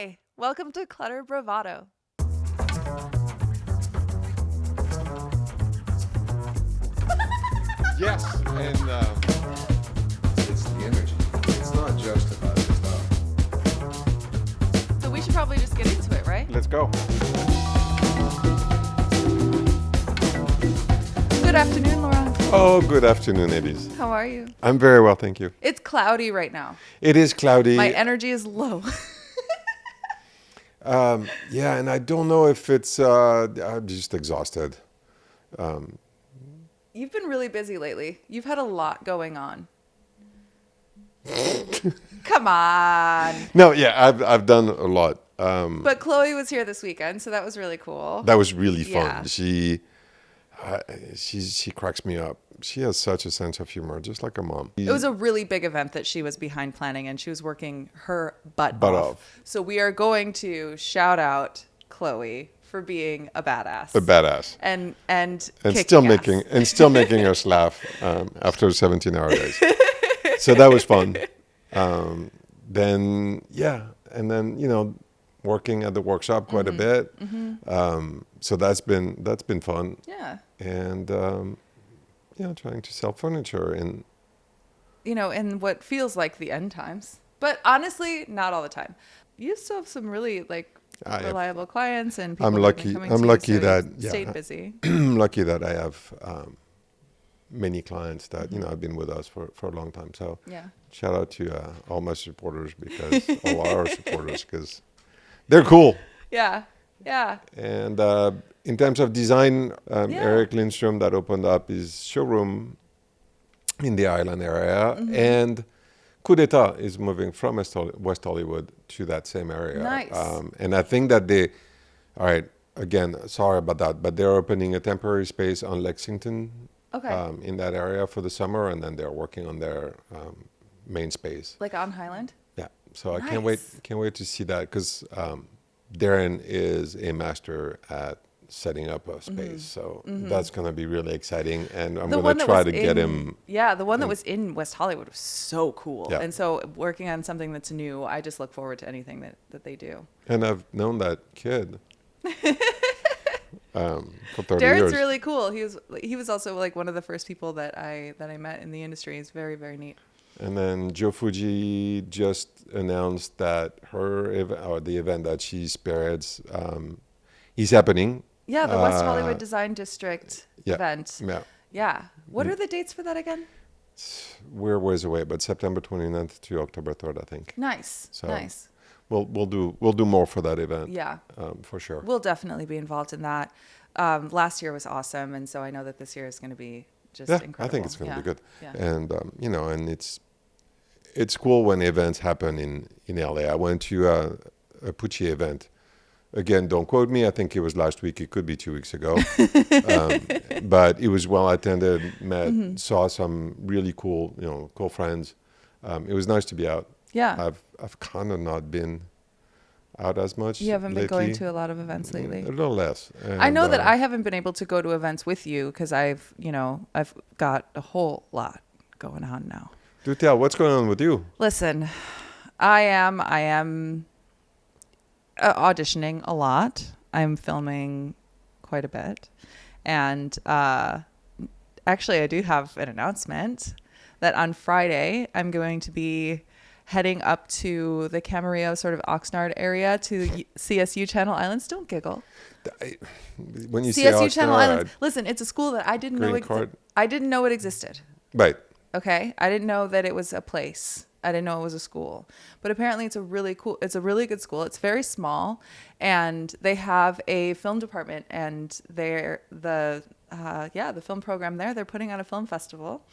Hi, welcome to Clutter Bravado. Yes, and it's the energy. It's not just about the stuff. So we should probably just get into it, right? Let's go. Good afternoon, Laurent. Oh, good afternoon, Elyse. How are you? I'm very well, thank you. It's cloudy right now. It is cloudy. My energy is low. Yeah, and I don't know if it's. I'm just exhausted. You've been really busy lately. You've had a lot going on. Come on. No, yeah, I've done a lot. But Chloe was here this weekend, so that was really cool. That was really fun. Yeah. She cracks me up. She has such a sense of humor, just like a mom. It was a really big event that she was behind planning, and she was working her butt Butt off. off. So we are going to shout out Chloe for being a badass. A badass. And still kicking ass. making us laugh after 17-hour days. So that was fun. Then working at the workshop quite a bit. So that's been fun. Yeah. And trying to sell furniture and in what feels like the end times. But honestly, not all the time. You still have some really reliable clients and people I'm that have been lucky. coming I'm to you, lucky so that you've stayed busy. I'm lucky that I have many clients that have been with us for a long time. So Yeah. shout out to all my supporters because all our supporters because they're cool. Yeah. Yeah. And in terms of design, Eric Lindstrom that opened up his showroom in the Island area, and Coup d'etat is moving from West Hollywood to that same area. Nice. And I think that again, sorry about that, but they're opening a temporary space on Lexington in that area for the summer, and then they're working on their main space. Like on Highland? Yeah, so I Nice. can't wait to see that because Darren is a master at setting up a space, so that's going to be really exciting, and I'm going to try to get him. Yeah, the one that was in West Hollywood was so cool. Yeah. And so working on something that's new, I just look forward to anything that they do. And I've known that kid for 30 Darren's years. really cool. He was also like one of the first people that I met in the industry. He's very, very neat. And then Joe Fuji just announced that the event that she spearheads is happening. Yeah, the West Hollywood Design District yeah, event. Yeah. Yeah. What are the dates for that again? We're ways away, but September 29th to October 3rd, I think. Nice. So Nice. We'll do more for that event. Yeah. For sure. We'll definitely be involved in that. Last year was awesome, and so I know that this year is going to be just incredible. I think it's going to be good. Yeah. And and it's cool when events happen in LA. I went to a Pucci event. Again, don't quote me. I think it was last week. It could be 2 weeks ago. But it was well attended. Saw some really cool friends. It was nice to be out. Yeah. I've kind of not been out as much. You haven't been lately. going to a lot of events lately. A little less. I know And, that I haven't been able to go to events with you because I've got a whole lot going on now. Do tell, what's going on with you? Listen, I am auditioning a lot. I'm filming quite a bit. And actually, I do have an announcement that on Friday, I'm going to be heading up to the Camarillo sort of Oxnard area to CSU Channel Islands. Don't giggle. When you CSU say Channel Oxnard, Islands. Listen, it's a school that I didn't know Green card. I didn't know it existed. Right. Okay, I didn't know that it was a place. I didn't know it was a school, but apparently it's a really good school. It's very small, and they have a film department, and the film program there. They're putting on a film festival.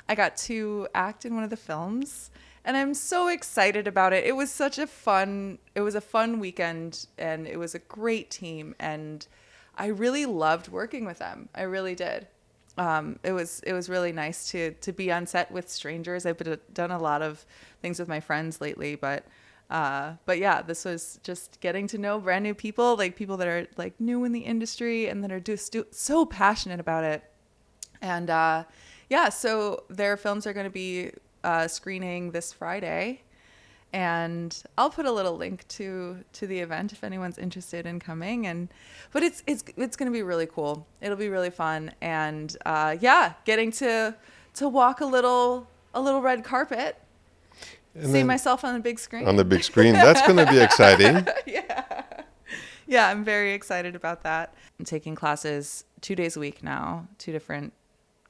I got to act in one of the films, and I'm so excited about it. It was a fun weekend, and it was a great team, and I really loved working with them. I really did. It was really nice to be on set with strangers. I've done a lot of things with my friends lately, but yeah, this was just getting to know brand new people, like people that are like new in the industry and that are just so passionate about it. And so their films are going to be screening this Friday, And I'll put a little link to the event if anyone's interested in coming. But it's going to be really cool. It'll be really fun. And getting to walk a little red carpet, And see myself on the big screen. On the big screen. That's going to be exciting. Yeah, I'm very excited about that. I'm taking classes 2 days a week now, 2 different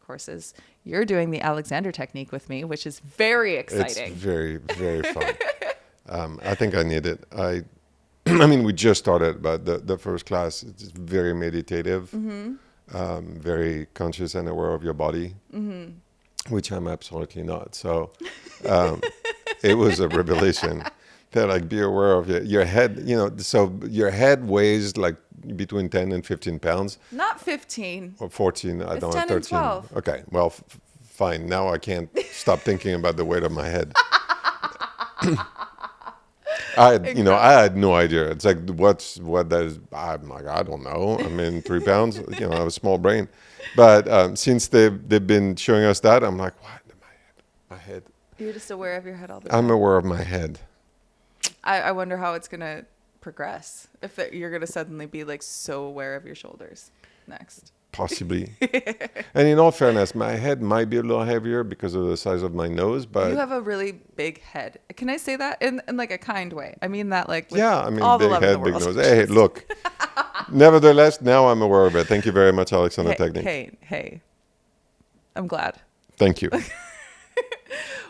courses. You're doing the Alexander technique with me, which is very exciting. It's very, very fun. I think I need it. I mean, we just started, but the first class is very meditative, very conscious and aware of your body, which I'm absolutely not. So it was a revelation that, like, be aware of your head, you know, so your head weighs like between 10 and 15 pounds. Not 15. Or 14, I It's don't know, 10 13. and 12. Okay, well, fine. Now I can't stop thinking about the weight of my head. I had no idea. It's like, what that is? I'm like, I don't know. I mean, 3 pounds, you know, I have a small brain. But since they've been showing us that, I'm like, what? My head. You're just aware of your head all the time. I'm aware of my head. I wonder how it's going to progress. If you're going to suddenly be like so aware of your shoulders next. Possibly. And in all fairness, my head might be a little heavier because of the size of my nose, but you have a really big head. Can I say that in like a kind way? I mean that like with I mean, all the big love head, in the big world. nose. Hey, look. Nevertheless, now I'm aware of it. Thank you very much, Alex, on the technique. Hey. I'm glad. Thank you.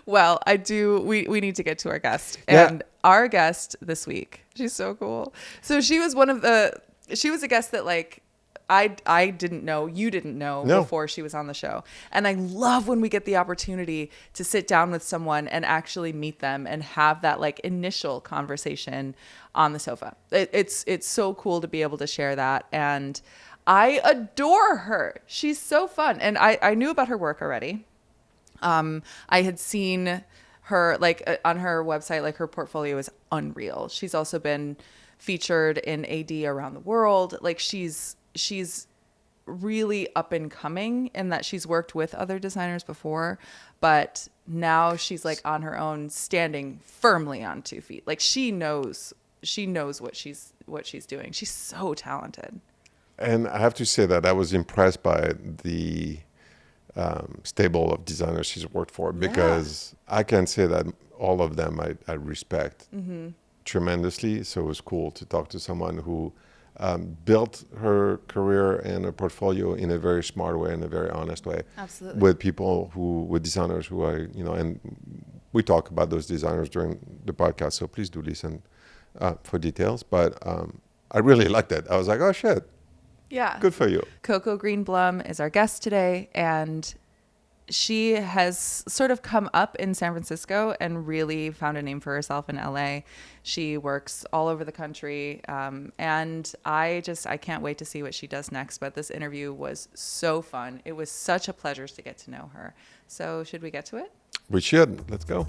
Well, we need to get to our guest. Yeah. And our guest this week, she's so cool. So she was a guest that like I didn't know, you didn't know before she was on the show. And I love when we get the opportunity to sit down with someone and actually meet them and have that like initial conversation on the sofa. It's so cool to be able to share that. And I adore her. She's so fun. And I knew about her work already. I had seen her like on her website, like her portfolio is unreal. She's also been featured in AD around the world. Like she's really up and coming in that she's worked with other designers before, but now she's like on her own, standing firmly on 2 feet. Like she knows what she's doing. She's so talented. And I have to say that I was impressed by the stable of designers she's worked for, because I can say that all of them I respect tremendously. So it was cool to talk to someone who built her career and her portfolio in a very smart way, in a very honest way. Absolutely. With designers who and we talk about those designers during the podcast, so please do listen for details. But I really liked it. I was like, oh shit. Yeah. Good for you. Coco Greenblum is our guest today, and she has sort of come up in San Francisco and really found a name for herself in LA. She works all over the country, and I can't wait to see what she does next. But this interview was so fun. It was such a pleasure to get to know her. So should we get to it? We should. Let's go.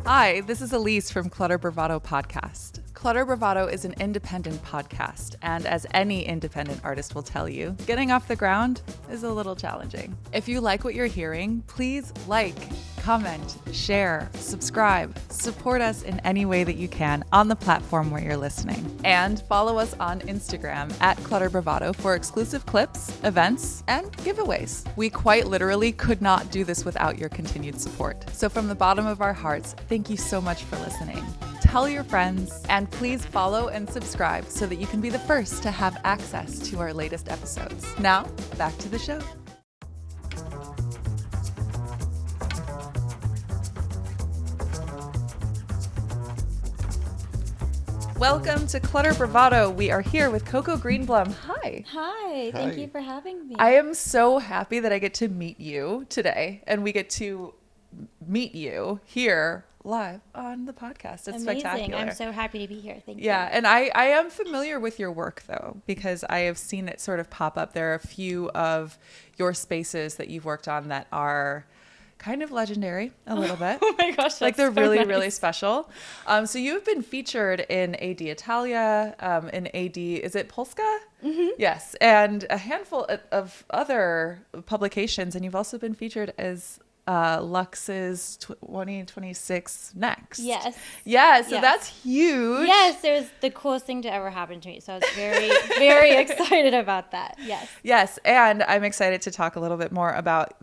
Hi, this is Elyse from Clutter Bravado podcast. Clutter Bravado is an independent podcast, and as any independent artist will tell you, getting off the ground is a little challenging. If you like what you're hearing, please like, comment, share, subscribe, support us in any way that you can on the platform where you're listening. And follow us on Instagram at Clutter Bravado for exclusive clips, events, and giveaways. We quite literally could not do this without your continued support. So from the bottom of our hearts, thank you so much for listening. Tell your friends, and please follow and subscribe so that you can be the first to have access to our latest episodes. Now, back to the show. Welcome to Clutter Bravado. We are here with Coco Greenblum. Hi. Hi, thank you for having me. I am so happy that I get to meet you today, and we get to meet you here live on the podcast. It's amazing. Spectacular. I'm so happy to be here. Thank you. Yeah, and I am familiar with your work, though, because I have seen it sort of pop up. There are a few of your spaces that you've worked on that are kind of legendary a little bit. Oh my gosh, like they're so really, nice. really special. So you've been featured in AD Italia, in AD, is it Polska? Mm-hmm. Yes, and a handful of other publications, and you've also been featured as Luxe's 2026 Next. Yes. Yeah, so Yes. that's huge. Yes, it was the coolest thing to ever happen to me. So I was very, very excited about that. Yes. Yes, and I'm excited to talk a little bit more about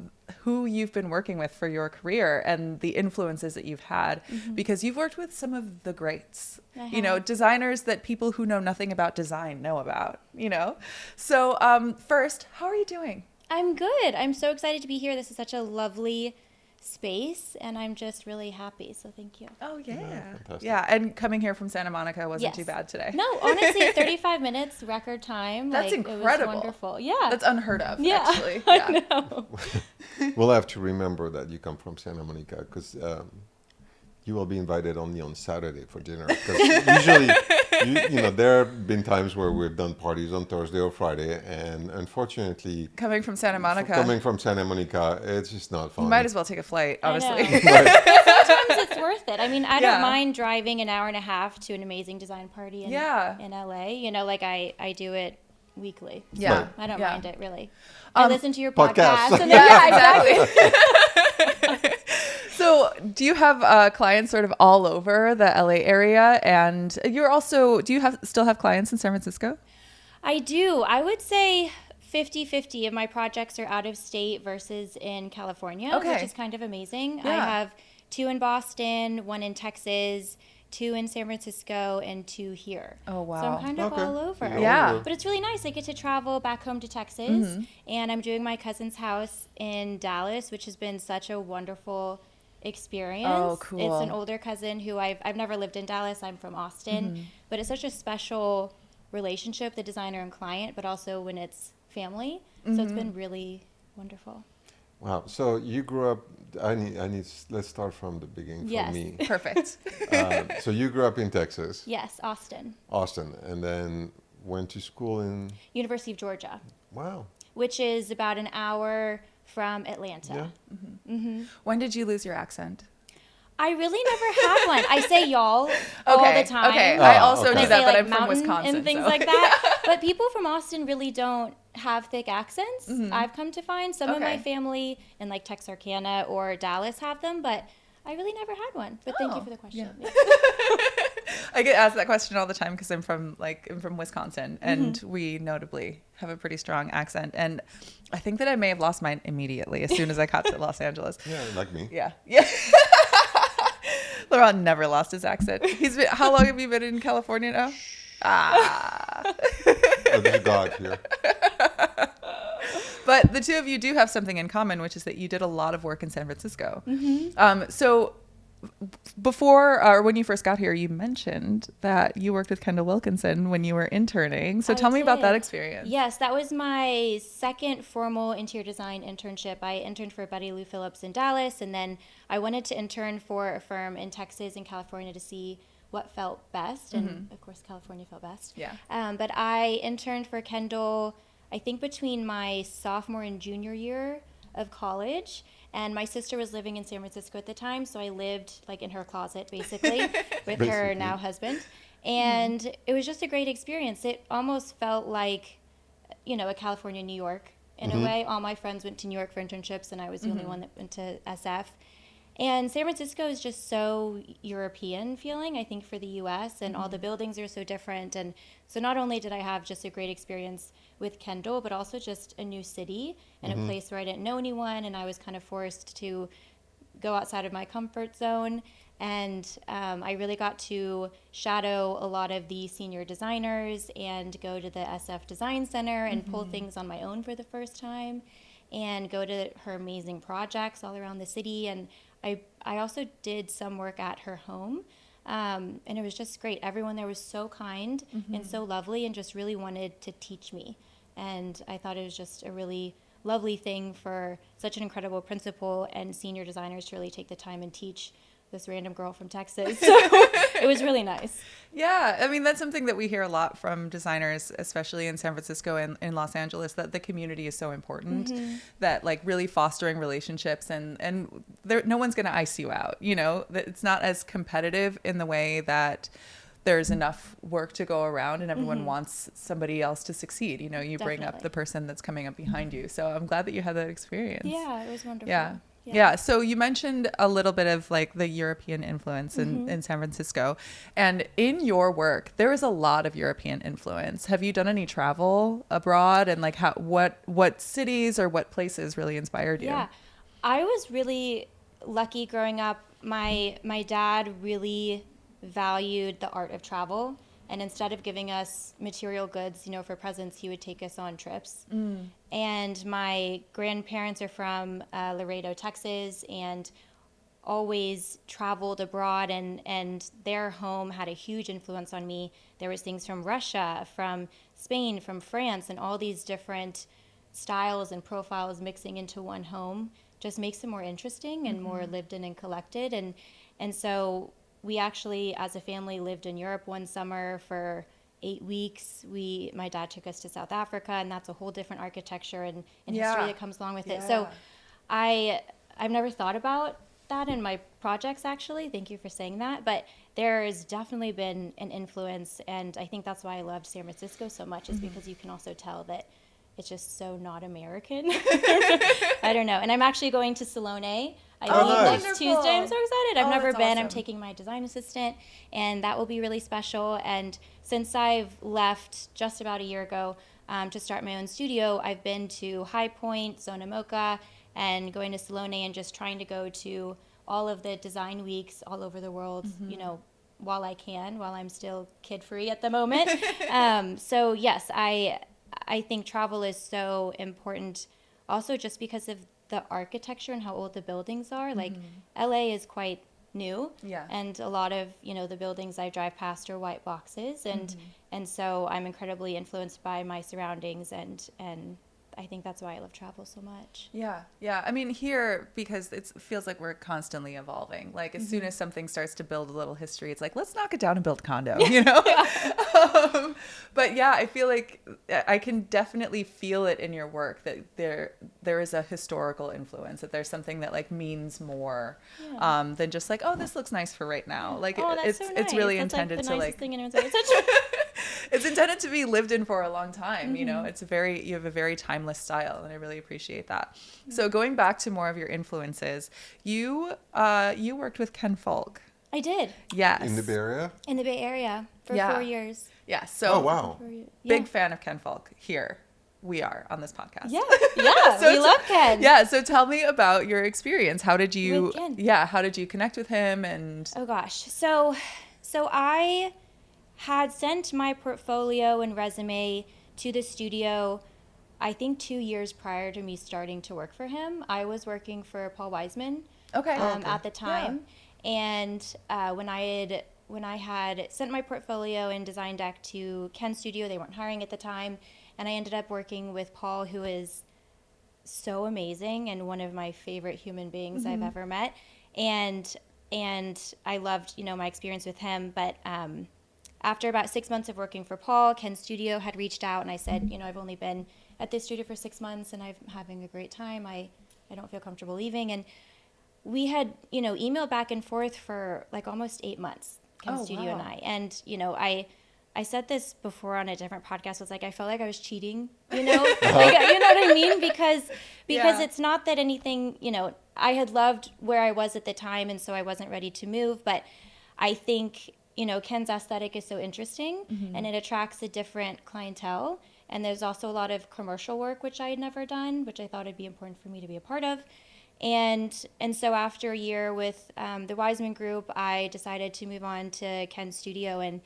who you've been working with for your career and the influences that you've had, because you've worked with some of the greats, you know, designers that people who know nothing about design know about, you know. So first, how are you doing? I'm good. I'm so excited to be here. This is such a lovely space, and I'm just really happy. So thank you. Oh, yeah. fantastic. Yeah, and coming here from Santa Monica wasn't Yes. too bad today. No, honestly, 35 minutes record time. That's incredible. incredible. It was wonderful. Yeah. That's unheard of, yeah. actually. Yeah. I know. We'll have to remember that you come from Santa Monica, because you will be invited only on Saturday for dinner. Because usually, you know, there have been times where we've done parties on Thursday or Friday, and unfortunately, Coming from Santa Monica, coming from Santa Monica, it's just not fun. you might as well take a flight, I know. honestly. Sometimes it's worth it. I mean, I Yeah. don't mind driving an hour and a half to an amazing design party in LA. You know, like I do it weekly. So Yeah. I don't Yeah. mind it really. I listen to your Podcast. podcast. And Yeah, exactly. So, do you have clients sort of all over the LA area? And you're also, do you still have clients in San Francisco? I do. I would say 50-50 of my projects are out of state versus in California, Okay. which is kind of amazing. Yeah. I have 2 in Boston, 1 in Texas, 2 in San Francisco, and 2 here. Oh, wow. So I'm kind of Okay. all over. Yeah. But it's really nice. I get to travel back home to Texas, and I'm doing my cousin's house in Dallas, which has been such a wonderful experience. Oh, cool. It's an older cousin who I've never lived in Dallas. I'm from Austin, but it's such a special relationship, the designer and client, but also when it's family. So it's been really wonderful. Wow. So you grew up. Let's start from the beginning for Yes. me. Perfect. So you grew up in Texas, Yes, Austin, Austin, and then went to school in. University of Georgia, Wow. which is about an hour from Atlanta. Yeah. When did you lose your accent? I really never had one. I say y'all all the time. Okay. Oh, I also okay. do I that, say but like I'm from mountain Wisconsin. and things so- like that. But people from Austin really don't have thick accents. I've come to find some of my Okay. family in like Texarkana or Dallas have them, but I really never had one. But thank you Oh, for the question. yeah. I get asked that question all the time because I'm from Wisconsin, and we notably have a pretty strong accent. And I think that I may have lost mine immediately as soon as I got to Los Angeles. Yeah, like me. Yeah. Laurent never lost his accent. How long have you been in California now? Oh, there's a God here. But the two of you do have something in common, which is that you did a lot of work in San Francisco. So before, or when you first got here, you mentioned that you worked with Kendall Wilkinson when you were interning. So I tell me about that did. experience. Yes, that was my second formal interior design internship. I interned for Betty Lou Phillips in Dallas, and then I wanted to intern for a firm in Texas and California to see what felt best. And of course, California felt best. Yeah. But I interned for Kendall, I think between my sophomore and junior year of college. And my sister was living in San Francisco at the time, so I lived like in her closet basically with her Basically. now husband. And it was just a great experience. It almost felt like, you know, a California, New York in a way. All my friends went to New York for internships, and I was the only one that went to SF. And San Francisco is just so European feeling, I think, for the U.S., and all the buildings are so different. And so not only did I have just a great experience with Kendall, but also just a new city and a place where I didn't know anyone, and I was kind of forced to go outside of my comfort zone. And I really got to shadow a lot of the senior designers and go to the SF Design Center and pull things on my own for the first time and go to her amazing projects all around the city. And I also did some work at her home, and it was just great. Everyone there was so kind and so lovely and just really wanted to teach me. And I thought it was just a really lovely thing for such an incredible principal and senior designers to really take the time and teach this random girl from Texas. So it was really nice. Yeah, I mean, that's something that we hear a lot from designers, especially in San Francisco and in Los Angeles, that the community is so important, that like really fostering relationships and no one's going to ice you out, you know, that it's not as competitive in the way that there's enough work to go around and everyone wants somebody else to succeed. You know, you bring up Definitely. the person that's coming up behind you. So I'm glad that you had that experience. Yeah, it was wonderful. Yeah. Yeah. So you mentioned a little bit of like the European influence in San Francisco, and in your work, there is a lot of European influence. Have you done any travel abroad, and like what cities or what places really inspired you? Yeah, I was really lucky growing up. My dad really valued the art of travel, and instead of giving us material goods, for presents, he would take us on trips. And my grandparents are from Laredo, Texas, and always traveled abroad, and their home had a huge influence on me. There was things from Russia, from Spain, from France, and all these different styles and profiles mixing into one home just makes it more interesting and more lived in and collected. And so we actually, as a family, lived in Europe one summer for 8 weeks. My dad took us to South Africa, and that's a whole different architecture and history that comes along with it. So I've never thought about that in my projects, actually. Thank you for saying that. But there's definitely been an influence, and I think that's why I loved San Francisco so much, is because you can also tell that it's just so not American. I don't know. And I'm actually going to Salone. I leave next Tuesday. I'm so excited. I've never been. Awesome. I'm taking my design assistant, and that will be really special. And since I've left just about a year ago to start my own studio, I've been to High Point, Zona Mocha, and going to Salone, and just trying to go to all of the design weeks all over the world, while I'm still kid-free at the moment. So yes, I think travel is so important, also just because of the architecture and how old the buildings are. Like LA is quite new, and a lot of the buildings I drive past are white boxes, and so I'm incredibly influenced by my surroundings, and I think that's why I love travel so much. Yeah. I mean, here, because it feels like we're constantly evolving. Like, as soon as something starts to build a little history, it's like, let's knock it down and build a condo, But yeah, I feel like I can definitely feel it in your work that there is a historical influence, that there's something that like means more than just like, oh, this looks nice for right now. Like, that's so nice. It's really that's intended like the to nicest like. Thing anyone's ever said. It's intended to be lived in for a long time. You have a very timeless style, and I really appreciate that. So going back to more of your influences, you worked with Ken Falk. I did. Yes. In the Bay Area? In the Bay Area for 4 years. Yeah. So wow. Big fan of Ken Falk here. We are on this podcast. Yeah, we love Ken. Yeah, so tell me about your experience. How did you With Ken. How did you connect with him? And oh gosh. So I had sent my portfolio and resume to the studio, I think 2 years prior to me starting to work for him. I was working for Paul Wiseman at the time. Yeah. And when I had sent my portfolio and design deck to Ken's studio, they weren't hiring at the time. And I ended up working with Paul, who is so amazing and one of my favorite human beings I've ever met. And I loved, my experience with him. But after about 6 months of working for Paul, Ken's studio had reached out, and I said, I've only been at this studio for 6 months, and I'm having a great time. I don't feel comfortable leaving. And we had, emailed back and forth for like almost 8 months, Ken's studio and I. And, I said this before on a different podcast. I was like, I felt like I was cheating, like, you know what I mean? Because it's not that anything, I had loved where I was at the time, and so I wasn't ready to move. But I think, Ken's aesthetic is so interesting, and it attracts a different clientele. And there's also a lot of commercial work, which I had never done, which I thought it'd be important for me to be a part of. And so after a year with the Wiseman Group, I decided to move on to Ken's studio, and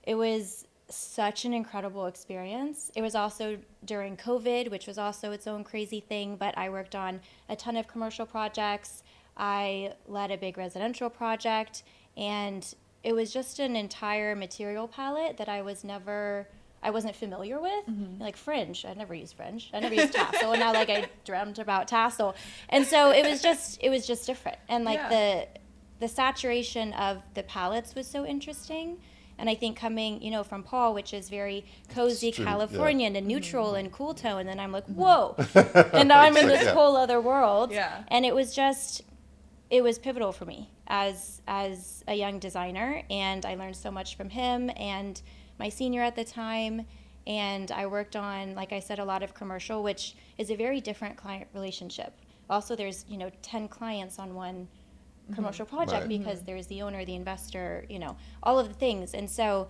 it was such an incredible experience. It was also during COVID, which was also its own crazy thing, but I worked on a ton of commercial projects. I led a big residential project, and it was just an entire material palette that I wasn't familiar with. Like fringe, I never used fringe. I never used tassel, and now like I dreamt about tassel. And so it was just different. And like the saturation of the palettes was so interesting. And I think coming, from Paul, which is very cozy Californian and neutral and cool tone, and then I'm like, whoa, and now I'm in this whole other world. Yeah. And it was pivotal for me as a young designer, and I learned so much from him and my senior at the time. And I worked on, like I said, a lot of commercial, which is a very different client relationship. also there's, 10 clients on one commercial project Right. because there's the owner, the investor, all of the things. And so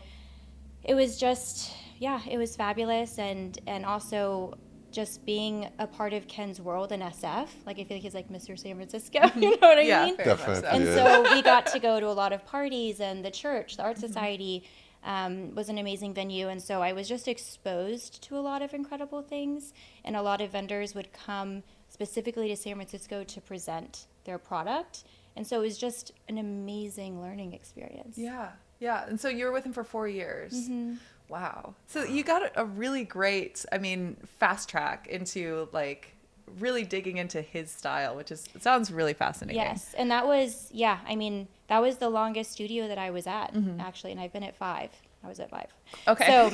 it was just, yeah, it was fabulous. And also just being a part of Ken's world in SF. Like, I feel like he's like Mr. San Francisco, you know what I Yeah, mean? very much Definitely. so. And Yeah. so we got to go to a lot of parties, and the church, the Art Society, was an amazing venue. And so I was just exposed to a lot of incredible things, and a lot of vendors would come specifically to San Francisco to present their product. And so it was just an amazing learning experience. Yeah. Yeah. And so you were with him for 4 years. Mm-hmm. Wow. So you got a really great, fast track into like really digging into his style, which it sounds really fascinating. Yes. And that was, that was the longest studio that I was at, actually. And I've been at 5. I was at 5. Okay. So,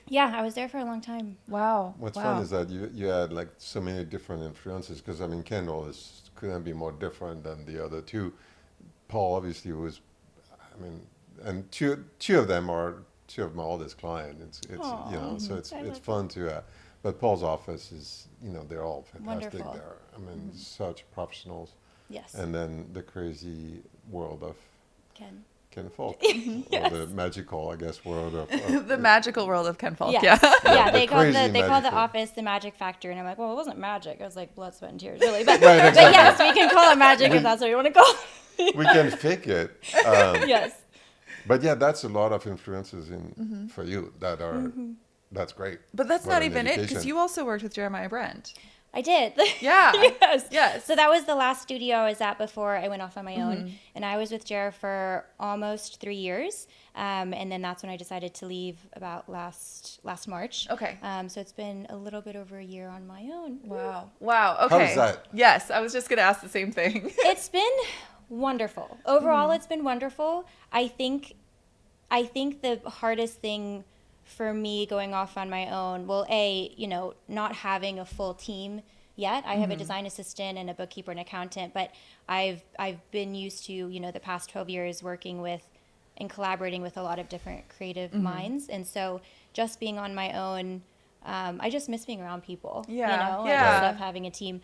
yeah, I was there for a long time. Wow. What's wow. fun is that you had like so many different influences, because Kendall couldn't be more different than the other two. Paul obviously was, and two of them are two of my oldest clients. It's Aw, so it's I love fun to. But Paul's office is, they're all fantastic Wonderful. there. Such professionals. Yes. And then the crazy world of Ken. Falk, Yes. or the magical, I guess, world of The magical world of Ken Falk. Yes. Yeah. Yeah, the they call the magical. office the Magic Factory, and I'm like, well, it wasn't magic. I was like, blood, sweat, and tears, really. But, Right, exactly. but yes, we can call it magic if that's what you want to call it. We can fake it. Yes. But yeah, that's a lot of influences for you that are that's great. But that's What not an even it, because education. you also worked with Jeremiah Brent. I did. Yeah. Yes. Yes. So that was the last studio I was at before I went off on my own. And I was with Jer for almost 3 years. And then that's when I decided to leave about last March. Okay. So it's been a little bit over a year on my own. Wow. Wow. Okay. was that? Yes, I was just going to ask the same thing. It's been wonderful. Overall, it's been wonderful. I think the hardest thing for me going off on my own, well, not having a full team yet. I have a design assistant and a bookkeeper and accountant, but I've been used to, the past 12 years working with and collaborating with a lot of different creative minds. And so just being on my own, I just miss being around people. Yeah. I Yeah. just love having a team.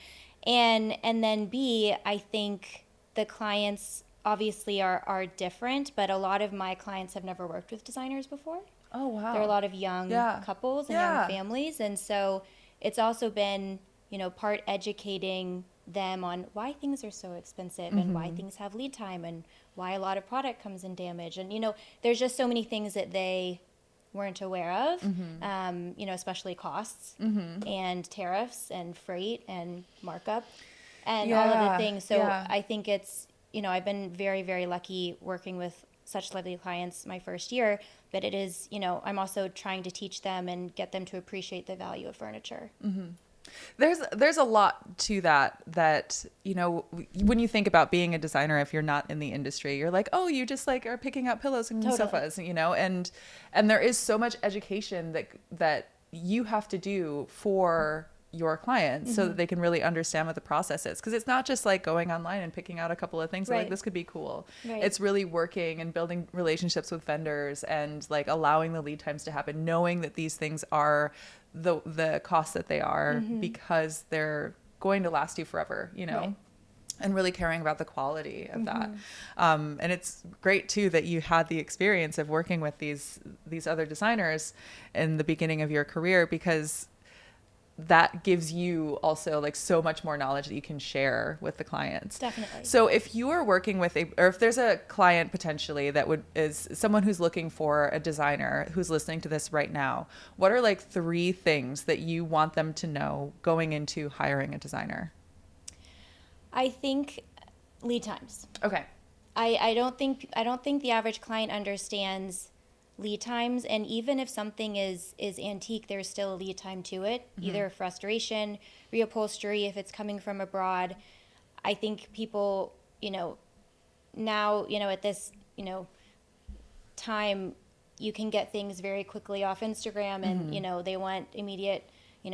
And then B, I think the clients obviously are different, but a lot of my clients have never worked with designers before. Oh, wow. There are a lot of young couples and young families. And so it's also been, part educating them on why things are so expensive and why things have lead time and why a lot of product comes in damaged. And, there's just so many things that they weren't aware of, especially costs and tariffs and freight and markup and all of the things. So I think it's, I've been very, very lucky working with such lovely clients my first year, but it is, I'm also trying to teach them and get them to appreciate the value of furniture. There's a lot to that, when you think about being a designer, if you're not in the industry, you're like, oh, you just like are picking out pillows and sofas, and there is so much education that you have to do for your clients so that they can really understand what the process is, because it's not just like going online and picking out a couple of things like this could be cool. It's really working and building relationships with vendors and like allowing the lead times to happen, knowing that these things are the cost that they are because they're going to last you forever, and really caring about the quality of that. And it's great too that you had the experience of working with these other designers in the beginning of your career, because that gives you also like so much more knowledge that you can share with the clients. Definitely. So if you are working with or if there's a client potentially that is someone who's looking for a designer who's listening to this right now, what are like 3 things that you want them to know going into hiring a designer? I think lead times. Okay. I don't think the average client understands lead times, and even if something is antique, there's still a lead time to it, either restoration, reupholstery if it's coming from abroad. I think people, now, at this, time, you can get things very quickly off Instagram and, they want immediate,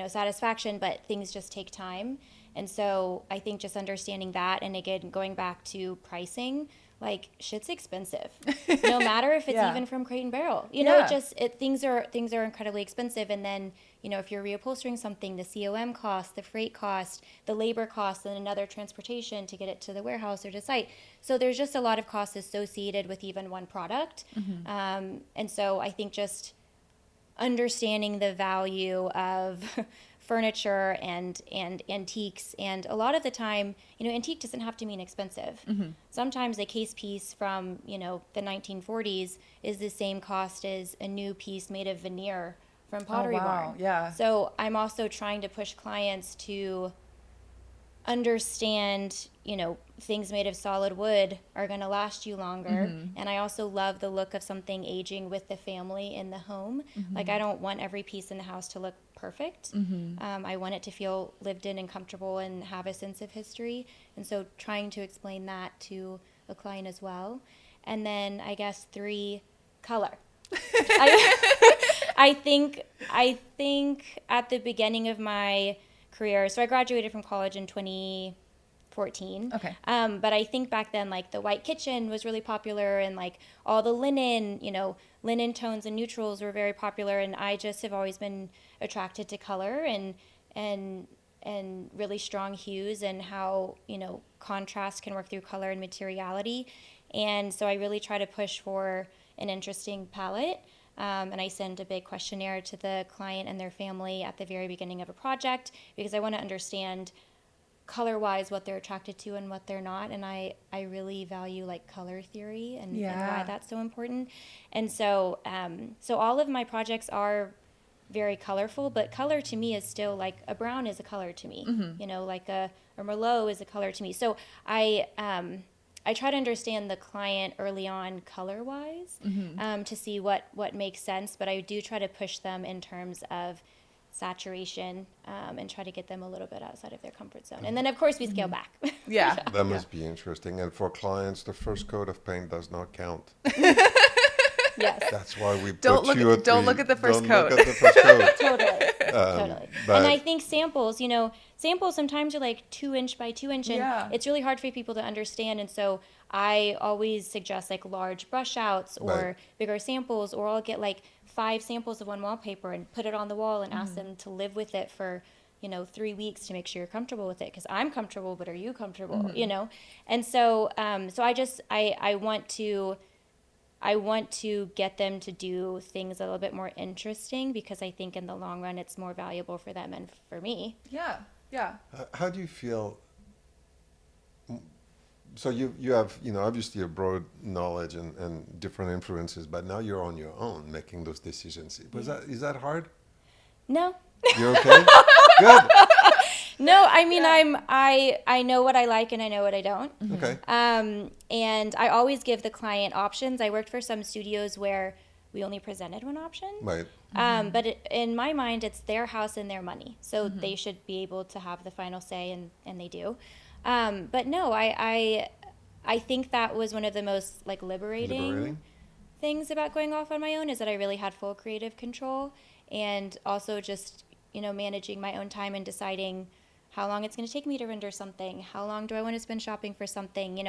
satisfaction, but things just take time. And so I think just understanding that, and again, going back to pricing, like shit's expensive, no matter if it's even from Crate and Barrel, things are incredibly expensive. And then, if you're reupholstering something, the COM cost, the freight cost, the labor cost, and another transportation to get it to the warehouse or to site. So there's just a lot of costs associated with even one product. And so I think just understanding the value of furniture and antiques, and a lot of the time, antique doesn't have to mean expensive. Sometimes a case piece from the 1940s is the same cost as a new piece made of veneer from Pottery Barn. Yeah. So I'm also trying to push clients to understand, things made of solid wood are going to last you longer. And I also love the look of something aging with the family in the home. Like, I don't want every piece in the house to look perfect. I want it to feel lived in and comfortable and have a sense of history. And so trying to explain that to a client as well. And then I guess 3, color. I think at the beginning of my career, so I graduated from college in 2014. Okay. But I think back then, like, the white kitchen was really popular, and like all the linen, linen tones and neutrals were very popular, and I just have always been attracted to color and really strong hues, and how, contrast can work through color and materiality. And so I really try to push for an interesting palette. And I send a big questionnaire to the client and their family at the very beginning of a project, because I want to understand color-wise what they're attracted to and what they're not. And I really value like color theory and why that's so important. And so so all of my projects are very colorful, but color to me is still like a brown is a color to me, like a Merlot is a color to me. So I try to understand the client early on color-wise, to see what makes sense, but I do try to push them in terms of saturation, and try to get them a little bit outside of their comfort zone. And then, of course, we scale back. Yeah. That must be interesting. And for clients, the first coat of paint does not count. Yes. That's why we Don't put don't look at the first coat. Don't look at the first coat. Totally. And I think samples sometimes are like 2 inch by 2 inch, and it's really hard for people to understand. And so I always suggest like large brush outs or bigger samples, or I'll get like 5 samples of one wallpaper and put it on the wall and ask them to live with it for 3 weeks to make sure you're comfortable with it, because I'm comfortable, but are you comfortable? And so I want to get them to do things a little bit more interesting, because I think in the long run it's more valuable for them and for me. Yeah. How do you feel? So you have, obviously a broad knowledge and different influences, but now you're on your own making those decisions. Is that hard? No. You're okay? Good. No, I mean, I know what I like and I know what I don't. Okay. And I always give the client options. I worked for some studios where we only presented one option. Right. But in my mind, it's their house and their money. So they should be able to have the final say, and they do. But no, I think that was one of the most like liberating things about going off on my own, is that I really had full creative control, and also just, managing my own time and deciding how long it's going to take me to render something, how long do I want to spend shopping for something,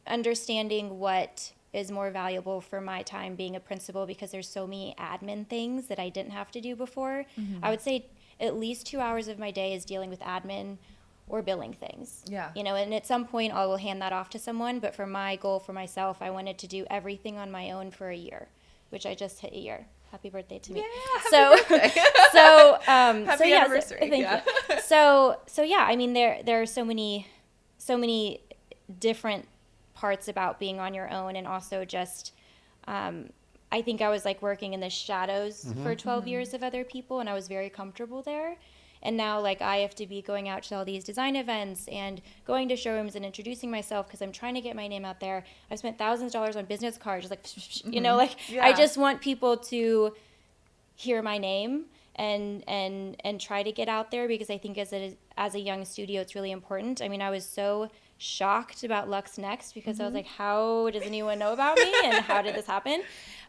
understanding what is more valuable for my time being a principal, because there's so many admin things that I didn't have to do before. I would say at least 2 hours of my day is dealing with admin or billing things. Yeah. And at some point I will hand that off to someone, but for my goal for myself, I wanted to do everything on my own for a year, which I just hit a year. Happy birthday to me. Yeah, Happy anniversary. Thank you. So yeah, I mean, there are so many different parts about being on your own, and also just I think I was like working in the shadows for 12 years of other people, and I was very comfortable there. And now, like, I have to be going out to all these design events and going to showrooms and introducing myself, because I'm trying to get my name out there. I've spent thousands of dollars on business cards, just like, I just want people to hear my name and try to get out there, because I think as a young studio, it's really important. I mean, I was so shocked about Luxe NEXT, because I was like, how does anyone know about me, and how did this happen?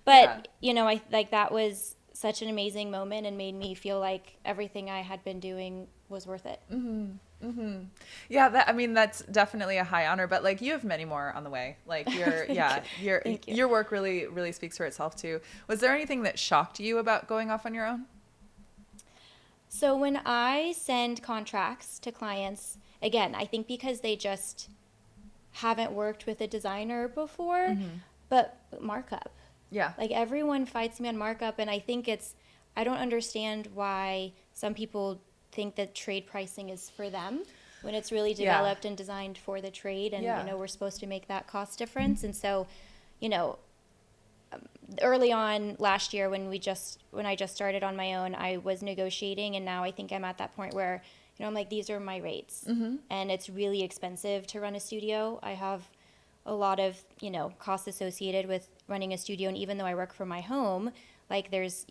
But I like, that was such an amazing moment, and made me feel like everything I had been doing was worth it. Yeah, that's definitely a high honor, but like, you have many more on the way. Like, your work really, really speaks for itself too. Was there anything that shocked you about going off on your own? So when I send contracts to clients, again, I think because they just haven't worked with a designer before, but markup. Yeah. Like everyone fights me on markup, and I think I don't understand why some people think that trade pricing is for them when it's really developed and designed for the trade, and you know, we're supposed to make that cost difference. And so, you know, early on last year when I just started on my own, I was negotiating, and now I think I'm at that point where, you know, I'm like, these are my rates, and it's really expensive to run a studio. I have a lot of, you know, costs associated with running a studio, and even though I work from my home, like there's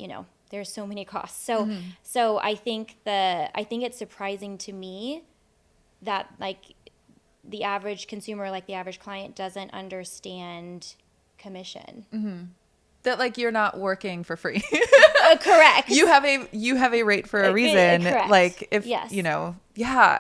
so many costs. So I think it's surprising to me that like the average consumer, like the average client, doesn't understand commission. That like you're not working for free. Correct. You have a rate for a reason. Correct. Like if Yes. you know, yeah,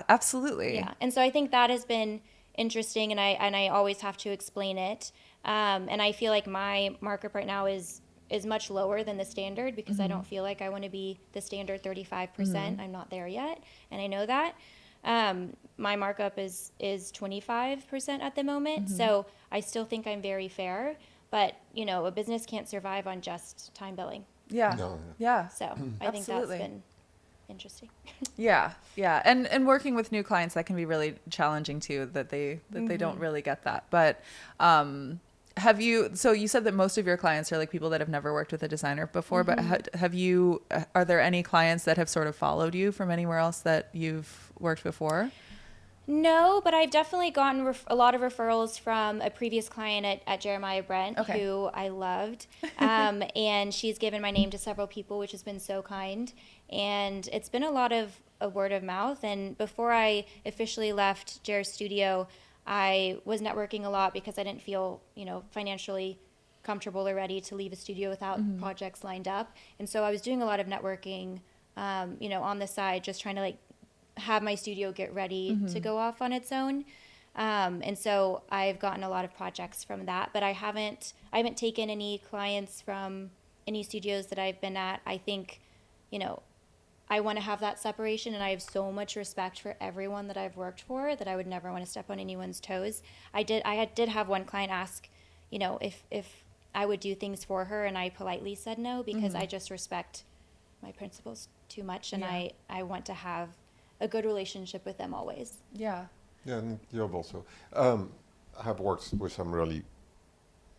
absolutely. Yeah, and so I think that has been interesting, and I always have to explain it. And I feel like my markup right now is much lower than the standard because I don't feel like I want to be the standard 35%. I'm not there yet, and I know that. My markup is 25% at the moment, so I still think I'm very fair. But you know, a business can't survive on just time billing. Yeah. No, Yeah. So I think that's Absolutely. been interesting. Yeah. And working with new clients, that can be really challenging too, that they don't really get that. But so you said that most of your clients are like people that have never worked with a designer before, but are there any clients that have sort of followed you from anywhere else that you've worked before? No, but I've definitely gotten a lot of referrals from a previous client at Jeremiah Brent, Okay. who I loved. And she's given my name to several people, which has been so kind. And it's been a lot of a word of mouth. And before I officially left Jer's studio, I was networking a lot because I didn't feel, you know, financially comfortable or ready to leave a studio without projects lined up. And so I was doing a lot of networking, you know, on the side, just trying to like have my studio get ready to go off on its own. And so I've gotten a lot of projects from that, but I haven't taken any clients from any studios that I've been at. I think, you know, I want to have that separation, and I have so much respect for everyone that I've worked for that I would never want to step on anyone's toes. I did have one client ask, you know, if I would do things for her, and I politely said no because I just respect my principals too much, and I want to have a good relationship with them always. Yeah. Yeah, and you have also have worked with some really,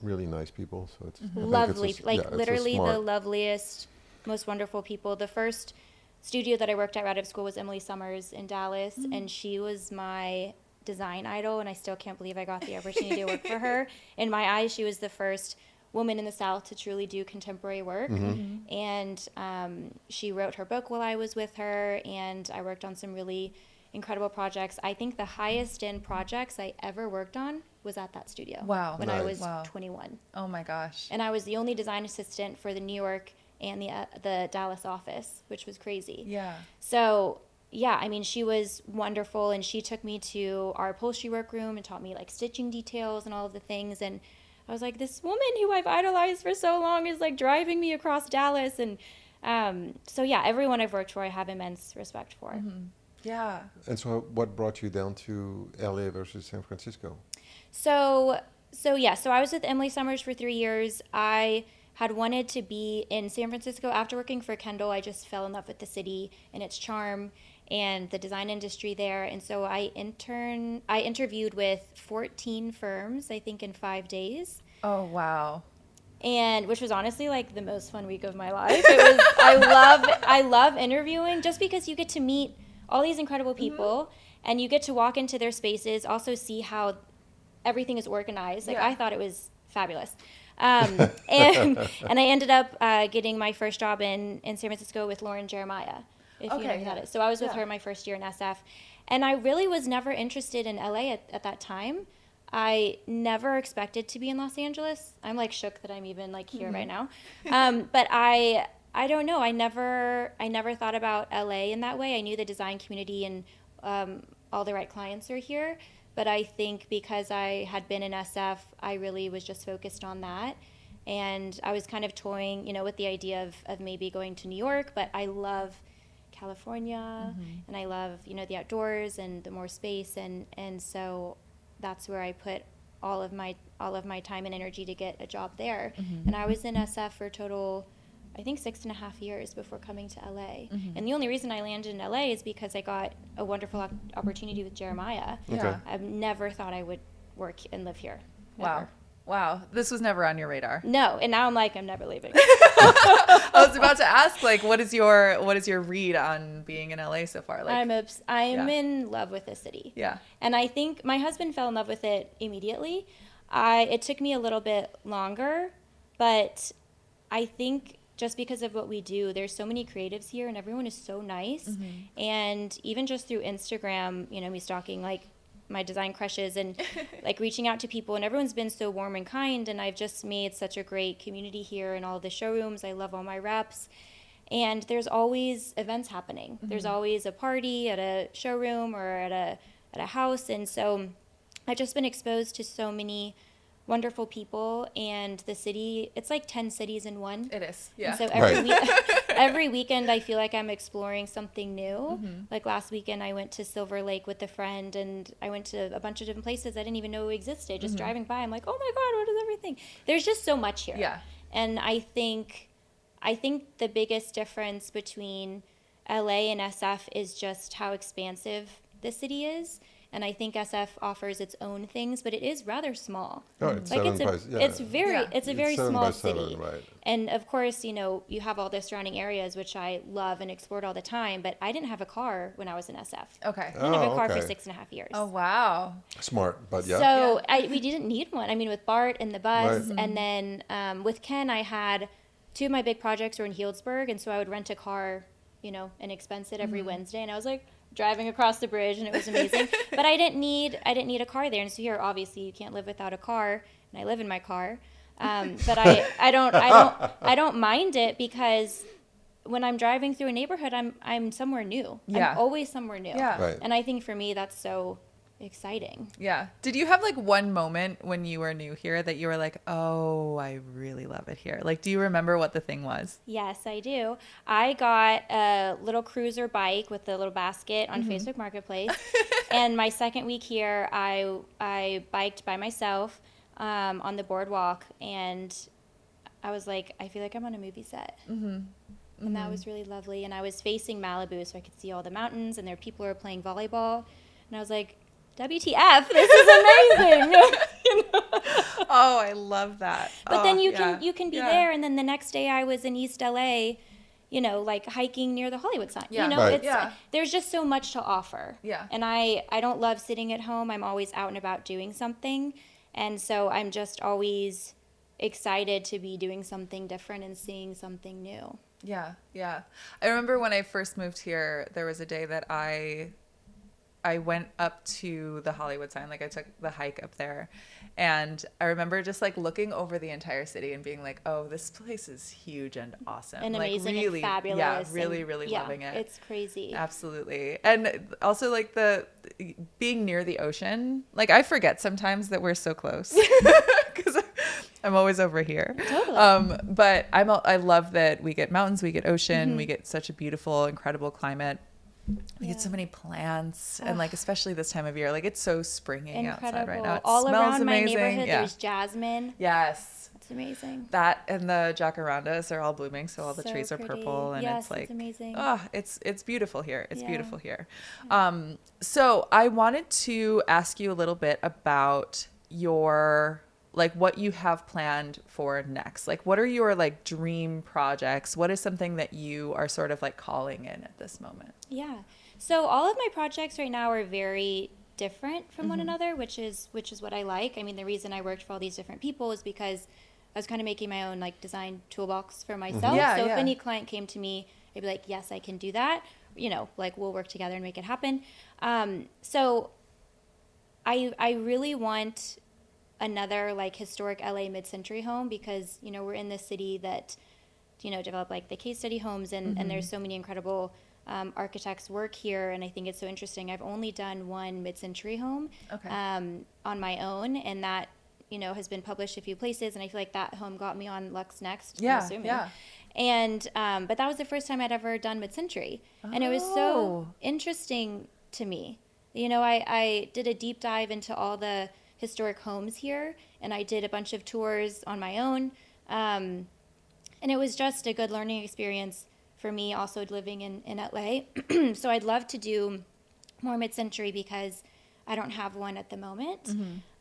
really nice people. So it's I think Lovely, it's like it's a literally the smart- loveliest, most wonderful people. The first studio that I worked at right out of school was Emily Summers in Dallas, and she was my design idol, and I still can't believe I got the opportunity to work for her. In my eyes, she was the first woman in the South to truly do contemporary work. And she wrote her book while I was with her, and I worked on some really incredible projects. I think the highest end projects I ever worked on was at that studio. Wow. When I Nice. was Wow. 21. Oh my gosh. And I was the only design assistant for the New York and the Dallas office, which was crazy. Yeah. So yeah, I mean, she was wonderful, and she took me to our upholstery workroom and taught me like stitching details and all of the things. And I was like, this woman who I've idolized for so long is like driving me across Dallas. And so yeah, everyone I've worked for, I have immense respect for. Yeah. And so, what brought you down to LA versus San Francisco? So I was with Emily Summers for 3 years. I had wanted to be in San Francisco after working for Kendall. I just fell in love with the city and its charm and the design industry there. And so I interviewed with 14 firms, I think in 5 days. Oh wow. And which was honestly like the most fun week of my life. It was I love interviewing just because you get to meet all these incredible people and you get to walk into their spaces, also see how everything is organized. Like I thought it was fabulous. And I ended up getting my first job in San Francisco with Lauren Jeremiah, if you know who that is. So I was with her my first year in SF. And I really was never interested in LA at that time. I never expected to be in Los Angeles. I'm like shook that I'm even like here right now. But I don't know. I never thought about LA in that way. I knew the design community and all the right clients are here. But I think because I had been in SF, I really was just focused on that. And I was kind of toying, with the idea of maybe going to New York. But I love California, and I love, the outdoors and the more space, and so that's where I put all of my time and energy to get a job there. And I was in SF for total, I think, 6.5 years before coming to LA. And the only reason I landed in LA is because I got a wonderful opportunity with Jeremiah. Okay. I've never thought I would work and live here. Wow. Ever. Wow. This was never on your radar. No, and now I'm like, I'm never leaving. I was about to ask, like, what is your read on being in LA so far? Like, I'm in love with the city. Yeah. And I think my husband fell in love with it immediately. It took me a little bit longer, but I think just because of what we do, there's so many creatives here and everyone is so nice. And even just through Instagram, me stalking like my design crushes and like reaching out to people, and everyone's been so warm and kind, and I've just made such a great community here in all the showrooms. I love all my reps, and there's always events happening. There's always a party at a showroom or at a house, and so I've just been exposed to so many wonderful people, and the city, it's like 10 cities in one. It is. Yeah. And so Right. every weekend I feel like I'm exploring something new. Like last weekend I went to Silver Lake with a friend, and I went to a bunch of different places I didn't even know existed. Just driving by, I'm like, oh my God, what is everything? There's just so much here. Yeah. And I think the biggest difference between LA and SF is just how expansive the city is. And I think SF offers its own things, but it is rather small. Oh, it's Like 7 by, yeah. it's a very It's very 7 small by 7, city. right. And of course, you have all the surrounding areas, which I love and explored all the time. But I didn't have a car when I was in SF. Okay. I didn't have a car for okay. 6.5 years. Oh, wow. Smart, but yeah. So we didn't need one. I mean, with Bart and the bus, Right. and then with Ken, I had 2 of my big projects were in Healdsburg, and so I would rent a car, and expense it every Wednesday, and I was like driving across the bridge, and it was amazing. But I didn't need a car there, and so here, obviously, you can't live without a car, and I live in my car. But I don't mind it, because when I'm driving through a neighborhood, I'm somewhere new. Yeah. I'm always somewhere new. Yeah. Right. And I think for me, that's so exciting. Yeah. Did you have like one moment when you were new here that you were like, oh, I really love it here? Like, do you remember what the thing was? Yes, I do. I got a little cruiser bike with a little basket on Facebook Marketplace. And my second week here, I biked by myself on the boardwalk, and I was like, I feel like I'm on a movie set. And that was really lovely. And I was facing Malibu, so I could see all the mountains, and there people were playing volleyball. And I was like, WTF, this is amazing. Oh, I love that. But then you can be there, and then the next day I was in East LA, like hiking near the Hollywood sign. Yeah. Right. It's there's just so much to offer. Yeah. And I don't love sitting at home. I'm always out and about doing something. And so I'm just always excited to be doing something different and seeing something new. Yeah. Yeah. I remember when I first moved here, there was a day that I went up to the Hollywood sign, like I took the hike up there, and I remember just like looking over the entire city and being like, oh, this place is huge and awesome. And like, amazing really, and fabulous. Yeah, really, and, really loving it. It's crazy. Absolutely. And also like the being near the ocean, like I forget sometimes that we're so close because I'm always over here. Totally. But I love that we get mountains, we get ocean, we get such a beautiful, incredible climate. We get so many plants, and like especially this time of year, like it's so springing outside right now. It All smells around amazing. my neighborhood, Yeah. there's jasmine. Yes. It's amazing. That and the jacarandas are all blooming, so all the So trees are pretty. purple, and Yes, it's like it's amazing. it's beautiful here. It's Yeah. beautiful here. So I wanted to ask you a little bit about your like what you have planned for next. Like what are your like dream projects? What is something that you are sort of like calling in at this moment? Yeah. So all of my projects right now are very different from one another, which is what I like. I mean, the reason I worked for all these different people is because I was kind of making my own like design toolbox for myself. Yeah, so yeah. if any client came to me, I'd be like, yes, I can do that. Like we'll work together and make it happen. So I really want another like historic LA mid-century home, because we're in this city that developed like the case study homes, and there's so many incredible architects work here, and I think it's so interesting. I've only done one mid-century home Okay. on my own, and that has been published a few places, and I feel like that home got me on Luxe NEXT. Yeah, I'm assuming. yeah. And but that was the first time I'd ever done mid-century, and it was so interesting to me. I did a deep dive into all the historic homes here, and I did a bunch of tours on my own, and it was just a good learning experience for me, also living in LA. So I'd love to do more mid-century because I don't have one at the moment.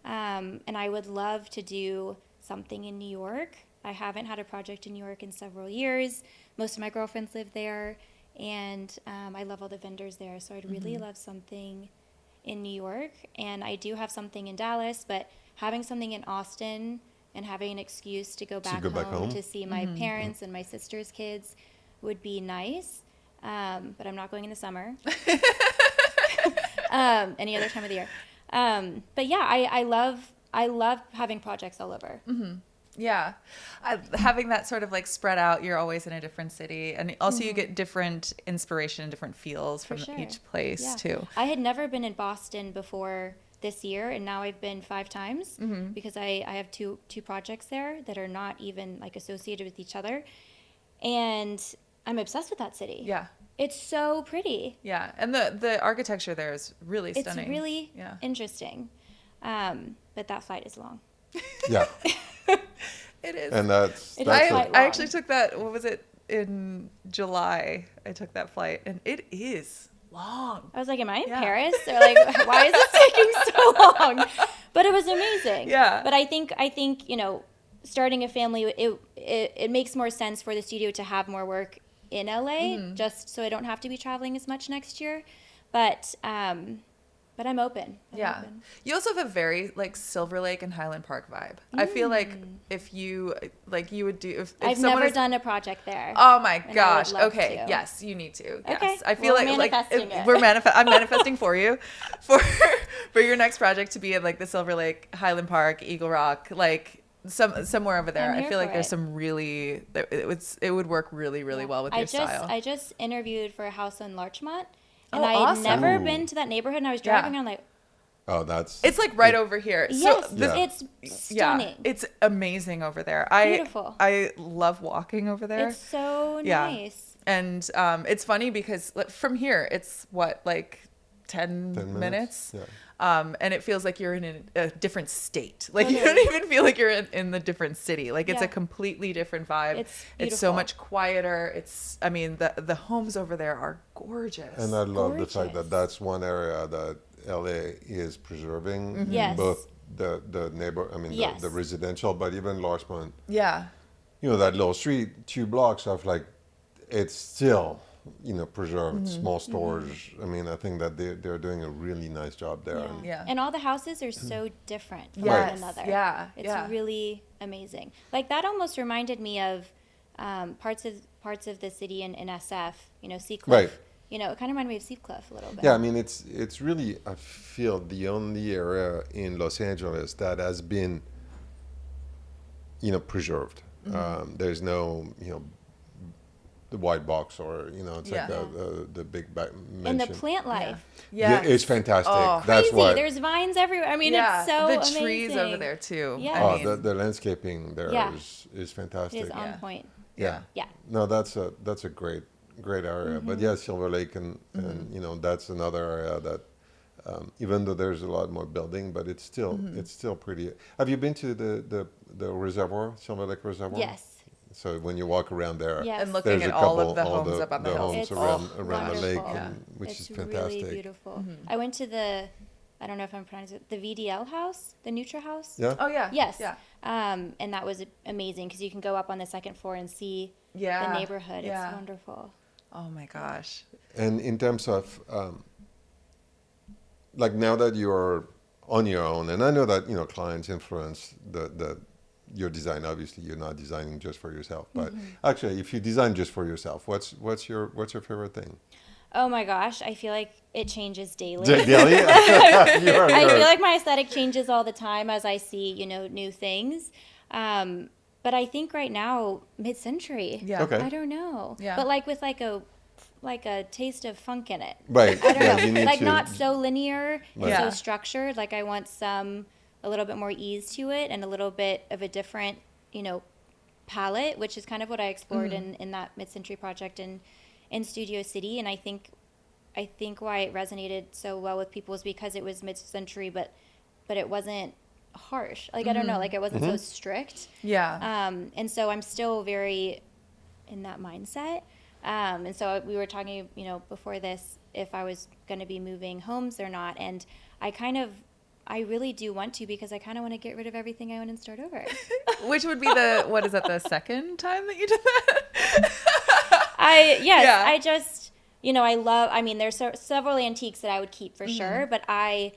And I would love to do something in New York. I haven't had a project in New York in several years. Most of my girlfriends live there, and I love all the vendors there. So I'd really love something in New York. And I do have something in Dallas, but having something in Austin and having an excuse to go back home to see my parents and my sister's kids would be nice. But I'm not going in the summer. Any other time of the year. But yeah, I love having projects all over. Yeah. Having that sort of like spread out, you're always in a different city. And also you get different inspiration, different feels from each place too. I had never been in Boston before this year, and now I've been 5 times because I have two projects there that are not even like associated with each other. And I'm obsessed with that city. Yeah. It's so pretty. Yeah. And the architecture there is really stunning. It's really interesting. But that flight is long. Yeah. It is. And that's I actually took that, what was it, in July. I took that flight, and it is long. I was like, am I in Paris? Or like, why is this taking so long? But it was amazing. Yeah. But I think starting a family, it makes more sense for the studio to have more work in LA, just so I don't have to be traveling as much next year. But I'm open. I'm open. You also have a very like Silver Lake and Highland Park vibe. I feel like if you like, you would do. If I've never done a project there. Oh my gosh. Okay. To. Yes, you need to. Okay. Yes. I feel I'm manifesting for you for your next project to be in like the Silver Lake, Highland Park, Eagle Rock, like somewhere over there. I feel like there's some really it would work really well with your style. I just interviewed for a house in Larchmont. And awesome. I had never been to that neighborhood, and I was driving around like, it's like right over here. Yes, so it's stunning. Yeah, it's amazing over there. Beautiful. I love walking over there. It's so nice. And it's funny because from here, it's what, like 10 minutes? Yeah. And it feels like you're in a different state. Like you don't even feel like you're in the different city. Like it's a completely different vibe. It's so much quieter. The homes over there are gorgeous. And I love the fact that that's one area that LA is preserving. Yes. Both the neighbor, the residential, but even Larchmont. Yeah. That little street, 2 blocks of like, it's still preserved small stores. I think that they're doing a really nice job there. And all the houses are so different from Yes. one another. Yeah. It's really amazing. Like that almost reminded me of parts of the city in SF, Seacliff. Right. It kind of reminded me of Seacliff a little bit. Yeah, it's really, I feel, the only area in Los Angeles that has been preserved. There's no the white box, or it's like the big mansion. And the plant life. Yeah, it's fantastic. Crazy. That's what. There's vines everywhere. It's so the amazing. trees over there too. Yeah. The landscaping there is fantastic. It is on point. Yeah. No, that's a great area. But Silver Lake and that's another area that even though there's a lot more building, but it's still pretty. Have you been to the reservoir, Silver Lake Reservoir? Yes. So when you walk around there, and looking at all of the homes up on the hills, homes around the lake, which is fantastic. It's really beautiful. I went to I don't know if I'm pronouncing it, the VDL house, the Nutra house. Yeah. Oh yeah. Yes. Yeah. And that was amazing because you can go up on the second floor and see the neighborhood. Yeah. It's wonderful. Oh my gosh. And in terms of like now that you're on your own, and I know that clients influence your design. Obviously, you're not designing just for yourself, but actually, if you design just for yourself, what's your favorite thing? Oh my gosh, I feel like it changes daily. Daily? I feel like my aesthetic changes all the time as I see, new things. But I think right now, mid-century. Yeah. Okay. I don't know. Yeah. But like with like a taste of funk in it. Right. I don't know. You need Like to, not so linear and Yeah. so structured. Like I want some a little bit more ease to it and a little bit of a different, palette, which is kind of what I explored in that mid-century project in Studio City. And I think why it resonated so well with people is because it was mid-century, but it wasn't harsh. Like, I don't know, like it wasn't so strict. Yeah. And so I'm still very in that mindset. And so we were talking, before this, if I was going to be moving homes or not. And I really do want to, because I kind of want to get rid of everything I own and start over. Which would be the second time that you did that? I just, there's several antiques that I would keep for sure, but I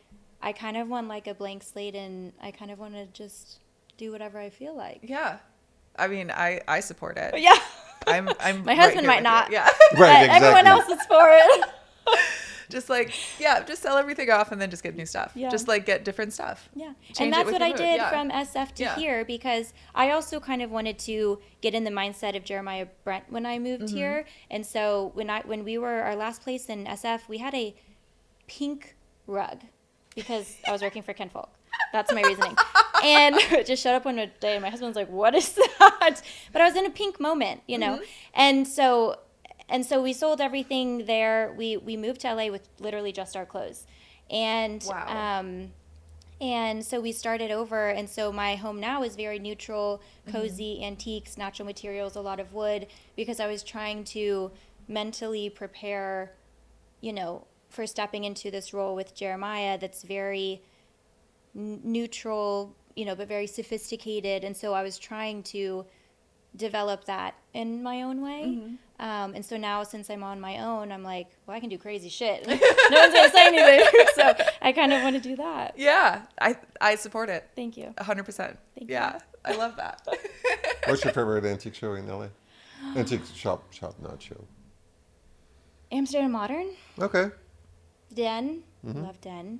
kind of want like a blank slate, and I kind of want to just do whatever I feel like. Yeah. I mean, I support it. Yeah. I'm My husband might not. Yeah. Right, exactly. Everyone else is for it. Just just sell everything off and then just get new stuff. Yeah. Just get different stuff. Yeah. Change And it that's with what your I mood. did Yeah. from SF to here, because I also kind of wanted to get in the mindset of Jeremiah Brent when I moved here. And so when we were our last place in SF, we had a pink rug because I was working for Ken Folk. That's my reasoning. And it just showed up one day and my husband was like, "What is that?" But I was in a pink moment, And so we sold everything there. We moved to LA with literally just our clothes. And Wow. and so we started over, and so my home now is very neutral, cozy, antiques, natural materials, a lot of wood, because I was trying to mentally prepare, for stepping into this role with Jeremiah that's very neutral, but very sophisticated. And so I was trying to develop that in my own way. And so now, since I'm on my own, I'm like, well, I can do crazy shit. No one's going to say anything. So I kind of want to do that. Yeah. I support it. Thank you. 100%. Thank you. Yeah. I love that. What's your favorite antique show in LA? Antique shop, not show. Amsterdam Modern. Okay. Den. Love Den.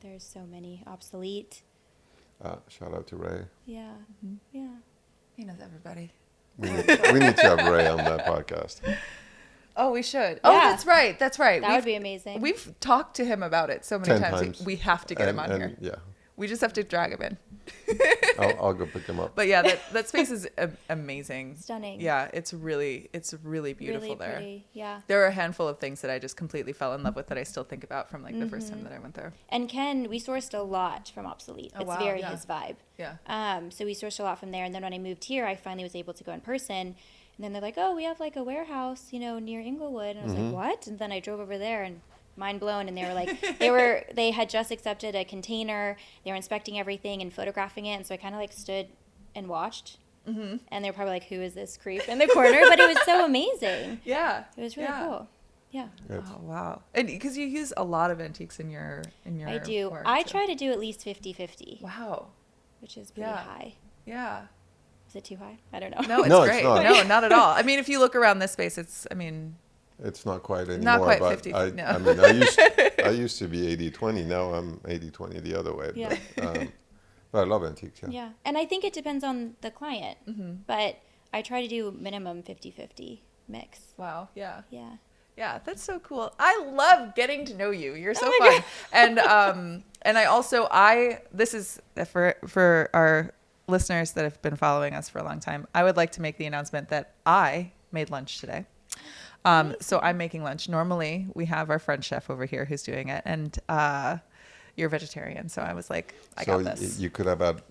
There's so many. Obsolete. Shout out to Ray. Yeah. Yeah. He knows everybody. We need to have Ray on that podcast. Oh, we should. Yeah. Oh, that's right. That's right. That would be amazing. We've talked to him about it so many 10 times. times. We have to get him on here. Yeah. We just have to drag him in. I'll go pick him up. But yeah, that space is amazing. Stunning. Yeah, it's really beautiful really there. pretty. Yeah. There are a handful of things that I just completely fell in love with that I still think about from the first time that I went there. And Ken, we sourced a lot from Obsolete. Oh, It's wow, very yeah. his vibe. Yeah. So we sourced a lot from there. And then when I moved here, I finally was able to go in person. And then they're like, "Oh, we have like a warehouse, near Inglewood." And I was like, "What?" And then I drove over there and mind blown. And they were like, they had just accepted a container. They were inspecting everything and photographing it. And so I kind of like stood and watched. And they were probably like, "Who is this creep in the corner?" But it was so amazing. Yeah. It was really cool. Yeah. Good. Oh, wow. And because you use a lot of antiques in your I do. work, I so- try to do at least 50-50, Wow. which is pretty high. Yeah. Is it too high? I don't know. No, it's No, it's great. not. No, not at all. I mean, if you look around this space, it's It's not quite anymore. Not quite but 50, I, no. I mean, I used to be 80-20. Now I'm 80-20 the other way. Yeah. But I love antiques. Yeah. Yeah. And I think it depends on the client. But I try to do minimum 50-50 mix. wow. Yeah. Yeah. Yeah, that's so cool. I love getting to know you. You're so Oh my fun. And I also this is for our listeners that have been following us for a long time. I would like to make the announcement that I made lunch today. So I'm making lunch. Normally we have our French chef over here who's doing it, and you're vegetarian, so I was like, I got this. You could have had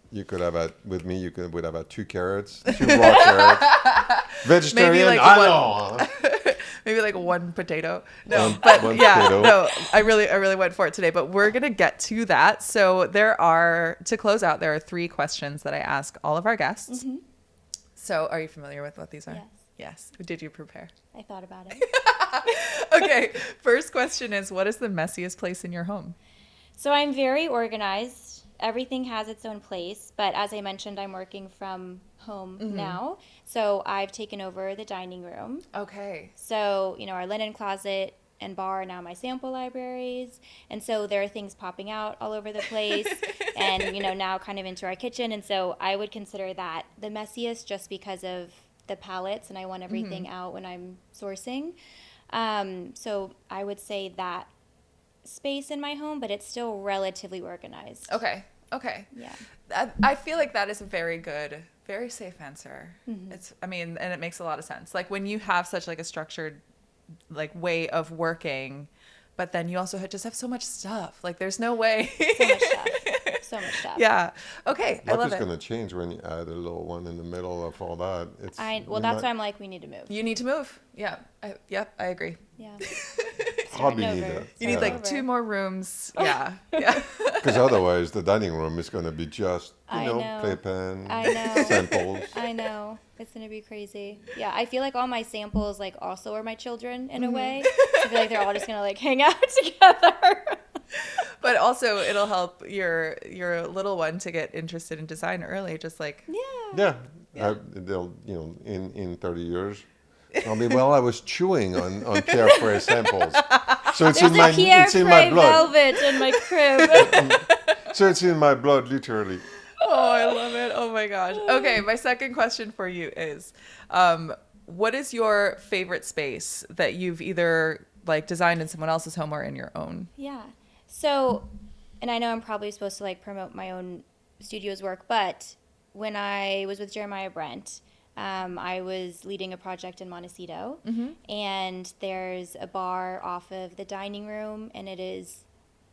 with me. Would have had 2 carrots, 2 raw carrots. Vegetarian. Maybe like I one- know. Maybe like 1 potato. No, One- but one yeah, potato. no, I really went for it today, but we're going to get to that. So to close out, there are 3 questions that I ask all of our guests. So are you familiar with what these are? Yes. Yes. Did you prepare? I thought about it. Okay. First question is, what is the messiest place in your home? So I'm very organized. Everything has its own place. But as I mentioned, I'm working from home now. So I've taken over the dining room. Okay. So, our linen closet and bar are now my sample libraries. And so there are things popping out all over the place and, now kind of into our kitchen. And so I would consider that the messiest just because of the palettes, and I want everything out when I'm sourcing. So I would say that space in my home, but it's still relatively organized. Okay. Okay. Yeah. I feel like that is a very good, very safe answer. Mm-hmm. I mean, and it makes a lot of sense. Like when you have such like a structured, like way of working, but then you also just have so much stuff. Like there's no way. So much stuff. So much stuff. Yeah. Okay. I Life love is it. going to change when you add a little one in the middle of all that. Well, that's why I'm like, we need to move. You need to move. Yeah. Yep. I agree. Yeah. Hobby Starting need over. that. You need like Over. 2 more rooms. Yeah. Yeah. Because otherwise, the dining room is going to be just, I you know, know. playpen, I know. samples. I know. It's going to be crazy. Yeah, I feel like all my samples like also are my children in a way. I feel like they're all just going to like hang out together. But also it'll help your little one to get interested in design early, just like Yeah. They'll, you know, in 30 years, I'll be, well, I was chewing on Pierre Frey samples. So it's There's in my, a Pierre it's in my Frey blood. velvet in my crib. So it's in my blood, literally. Oh, I love it. Oh my gosh. Okay, my second question for you is, what is your favorite space that you've either like designed in someone else's home or in your own? Yeah. So, and I know I'm probably supposed to like promote my own studio's work, but when I was with Jeremiah Brent, I was leading a project in Montecito, and there's a bar off of the dining room, and it is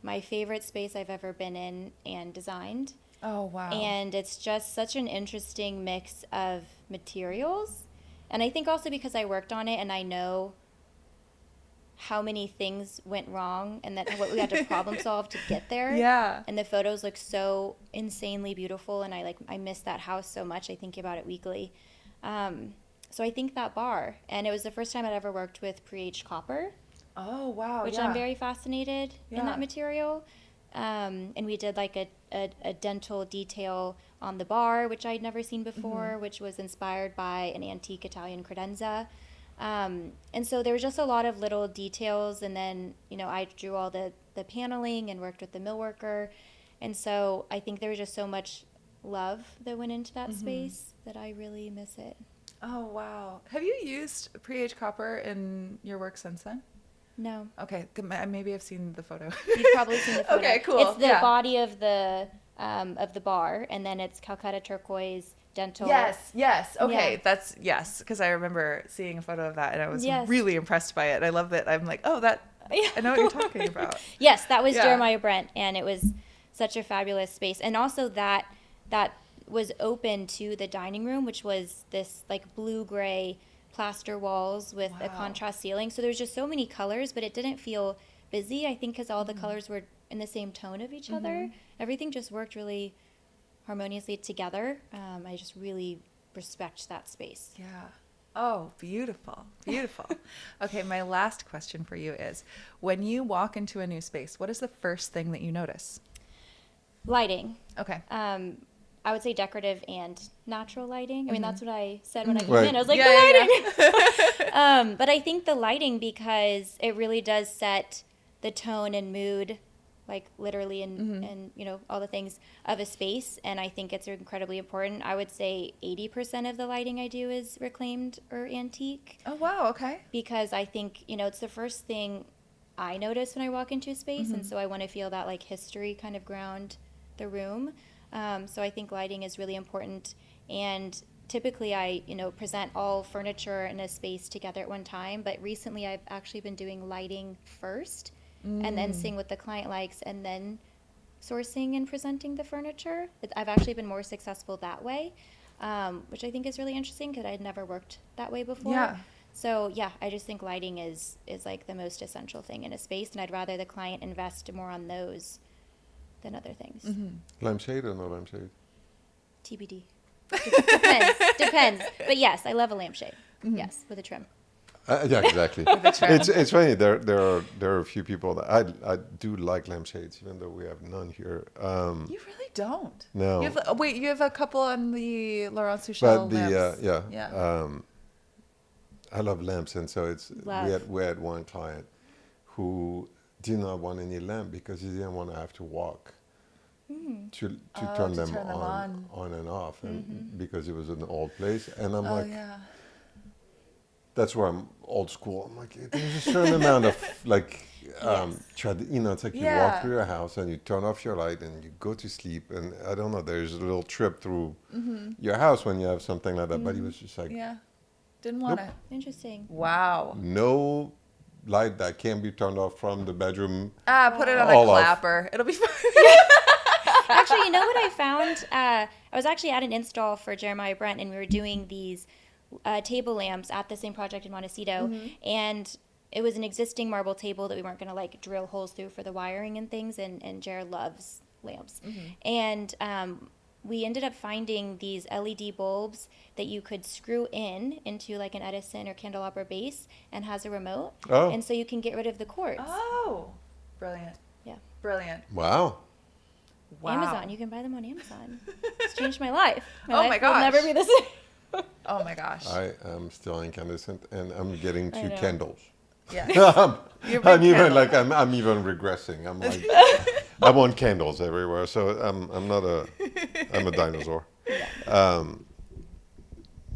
my favorite space I've ever been in and designed. Oh, wow. And it's just such an interesting mix of materials. And I think also because I worked on it and I know how many things went wrong and that what we had to problem solve to get there. Yeah. And the photos look so insanely beautiful, and I miss that house so much. I think about it weekly. So I think that bar, and it was the first time I'd ever worked with pre-aged copper, Oh, wow. which yeah. I'm very fascinated in Yeah. that material. And we did like a dental detail on the bar, which I'd never seen before, which was inspired by an antique Italian credenza. And so there was just a lot of little details, and then, you know, I drew all the paneling and worked with the millworker. And so I think there was just so much love that went into that space that I really miss it. Oh, wow. Have you used pre-aged copper in your work since then? No. Okay, maybe I've seen the photo. You've probably seen the photo. Okay, cool. It's the Yeah. body of the bar, and then it's Calcutta turquoise dental. Yes. Okay, Yeah. that's yes, because I remember seeing a photo of that and I was Yes. really impressed by it. I love that. I'm like, oh, that I know what you're talking about. Yes, that was Yeah. Jeremiah Brent, and it was such a fabulous space. And also that was open to the dining room, which was this like blue-gray plaster walls with a Wow. contrast ceiling. So there's just so many colors, but it didn't feel busy, I think, because all the colors were in the same tone of each other. Everything just worked really harmoniously together. I just really respect that space. Yeah. Oh, beautiful. Beautiful. Okay, my last question for you is, when you walk into a new space, what is the first thing that you notice? Lighting. Okay. I would say decorative and natural lighting. I mean, that's what I said when I came Right. in. I was like, Yeah, the lighting. But I think the lighting, because it really does set the tone and mood, like literally and you know, all the things of a space. And I think it's incredibly important. I would say 80% of the lighting I do is reclaimed or antique, Oh, wow. Okay. because I think, you know, it's the first thing I notice when I walk into a space. And so I want to feel that like history kind of ground the room. So I think lighting is really important. And typically I, you know, present all furniture in a space together at one time. But recently I've actually been doing lighting first and then seeing what the client likes and then sourcing and presenting the furniture. I've actually been more successful that way, which I think is really interesting because I'd never worked that way before. Yeah. So yeah, I just think lighting is like the most essential thing in a space, and I'd rather the client invest more on those than other things. Lampshade or no lampshade? TBD. Depends. But yes, I love a lampshade. Yes, with a trim. Yeah, exactly. It's funny. There are a few people that I do like lampshades, even though we have none here. You really don't. No. You have, wait, you have a couple on the Laurent But Souchel the lamps. yeah. I love lamps, and so Love. we had one client who did not want any lamp because he didn't want to have to walk to turn them on and off, and because it was an old place. And I'm Oh, like, yeah. that's where I'm old school. I'm like, there's a certain amount of like, it's like you walk through your house and you turn off your light and you go to sleep. And I don't know, there's a little trip through your house when you have something like that. But he was just like, didn't want Nope. it. Interesting. Wow. no light that can be turned off from the bedroom. Put it on a All off. clapper. It'll be fine. Actually, you know what I found? I was actually at an install for Jeremiah Brent, and we were doing these table lamps at the same project in Montecito, and it was an existing marble table that we weren't going to like drill holes through for the wiring and things, and Jared loves lamps. And we ended up finding these LED bulbs that you could screw into like an Edison or candelabra base and has a remote. Oh. And so you can get rid of the cords. Oh, brilliant. Yeah. Brilliant. Wow. Wow. Amazon. You can buy them on Amazon. It's changed my life. Oh life my will gosh. never be the same. Oh my gosh. I am still incandescent and I'm getting I to know. candles. Yeah. I'm big even candle like guy. I'm even regressing. I'm like I want candles everywhere. So I'm a dinosaur.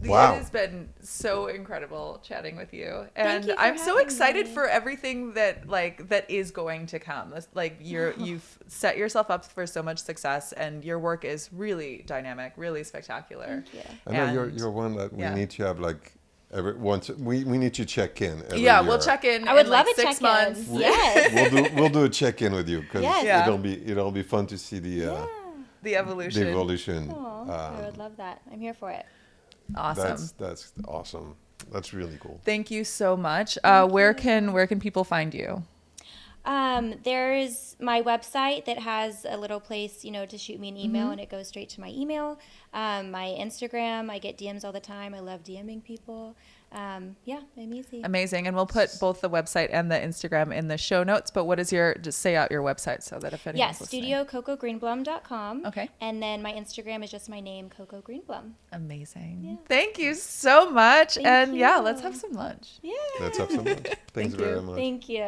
Wow. It has been so incredible chatting with you, and you for I'm so having excited me. for everything that is going to come. Like you've set yourself up for so much success, and your work is really dynamic, really spectacular. Thank you. I know And- you're one that we yeah. need to have like every once we need to check in every Yeah, year. we'll check in. I would in love like a 6 check-in. months. Yes. We'll do a check in with you because Yes. Yeah. it'll be fun to see The the evolution. evolution. Aw, I would love that. I'm here for it. Awesome. That's awesome. That's really cool. Thank you so much. Where can people find you? There's my website that has a little place, to shoot me an email, and it goes straight to my email. My Instagram, I get DMs all the time. I love DMing people. I'm easy. Amazing. And we'll put both the website and the Instagram in the show notes. But what is just say out your website so that if anyone's listening. StudioCocoGreenblum.com. Okay. And then my Instagram is just my name, Coco Greenblum. Amazing. Yeah. Thank you so much. Thank and you. let's have some lunch. Yeah. Let's have some lunch. Thanks Thank you. very much. Thank you.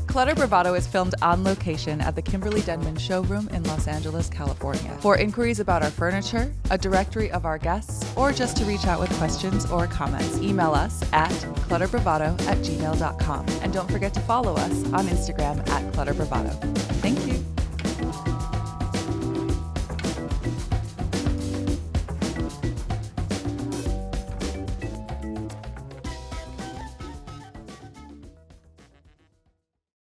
Clutter Bravado is filmed on location at the Kimberly Denman Showroom in Los Angeles, California. For inquiries about our furniture, a directory of our guests, or just to reach out with questions or comments, email us at clutterbravado@gmail.com. And don't forget to follow us on Instagram at Clutter Bravado. Thank you.